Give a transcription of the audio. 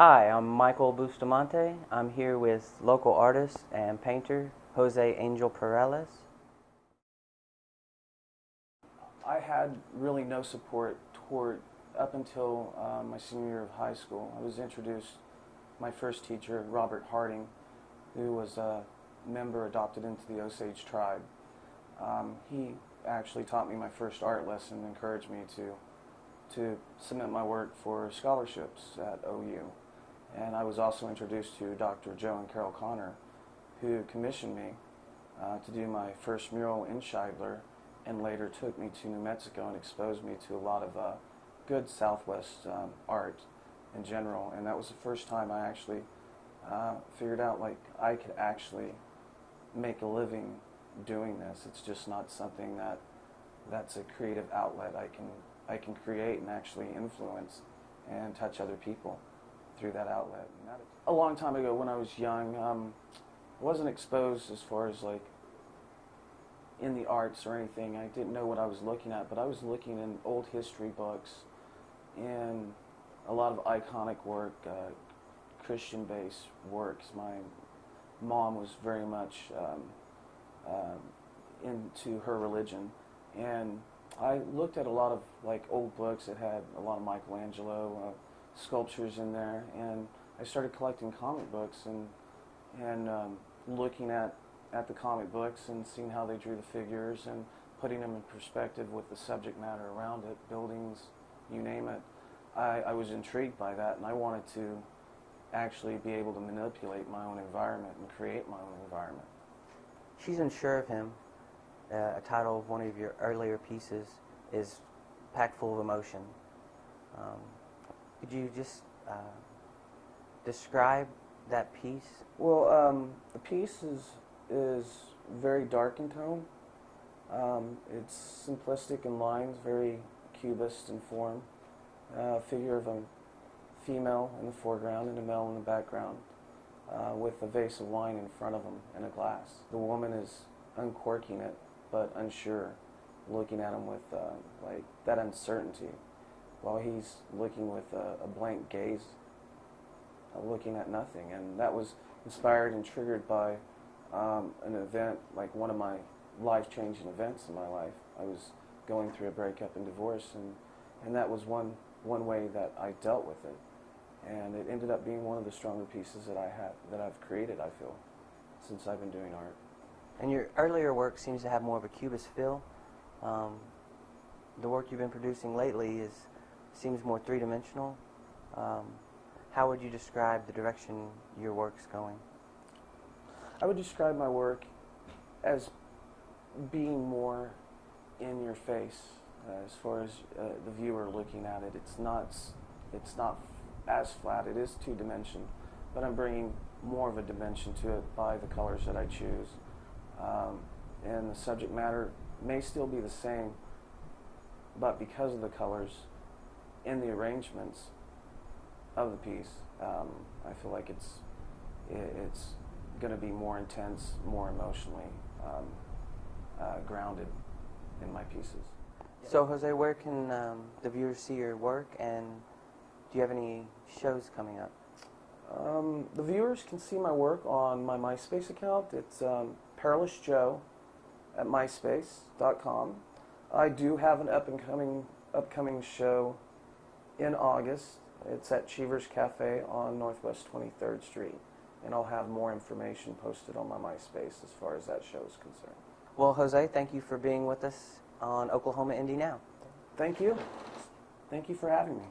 Hi, I'm Michael Bustamante. I'm here with local artist and painter Jose Angel Perales. I had really no support up until my senior year of high school. I was introduced, my first teacher, Robert Harding, who was a member adopted into the Osage tribe. He actually taught me my first art lesson and encouraged me to submit my work for scholarships at OU. And I was also introduced to Dr. Joe and Carol Connor, who commissioned me to do my first mural in Scheidler, and later took me to New Mexico and exposed me to a lot of good Southwest art in general. And that was the first time I actually figured out like I could actually make a living doing this. It's just not something that's a creative outlet. I can create and actually influence and touch other people through that outlet. And a long time ago when I was young, I wasn't exposed as far as like in the arts or anything. I didn't know what I was looking at, but I was looking in old history books and a lot of iconic work, Christian-based works. My mom was very much into her religion, and I looked at a lot of like old books that had a lot of Michelangelo sculptures in there, and I started collecting comic books and looking at the comic books and seeing how they drew the figures and putting them in perspective with the subject matter around it, buildings, you name it. I was intrigued by that, and I wanted to actually be able to manipulate my own environment and create my own environment. She's Unsure of Him, a title of one of your earlier pieces, is packed full of emotion. Could you just describe that piece? Well, the piece is very dark in tone. It's simplistic in lines, very cubist in form. Figure of a female in the foreground and a male in the background, with a vase of wine in front of them and a glass. The woman is uncorking it, but unsure, looking at him with like that uncertainty, while he's looking with a blank gaze, looking at nothing. And that was inspired and triggered by an event, like one of my life-changing events in my life. I was going through a breakup and divorce, and that was one way that I dealt with it. And it ended up being one of the stronger pieces that I've created, I feel, since I've been doing art. And your earlier work seems to have more of a cubist feel. The work you've been producing lately seems more three-dimensional. How would you describe the direction your work's going? I would describe my work as being more in your face, as far as the viewer looking at it. It's not as flat. It is two-dimension, but I'm bringing more of a dimension to it by the colors that I choose. And the subject matter may still be the same, but because of the colors in the arrangements of the piece, I feel like it's going to be more intense, more emotionally grounded in my pieces. So, Jose, where can the viewers see your work, and do you have any shows coming up? The viewers can see my work on my MySpace account. It's Perales Joe at myspace.com. I do have an upcoming show in August. It's at Cheever's Cafe on Northwest 23rd Street, and I'll have more information posted on my MySpace as far as that show is concerned. Well, Jose, thank you for being with us on Oklahoma Indie Now. Thank you. Thank you for having me.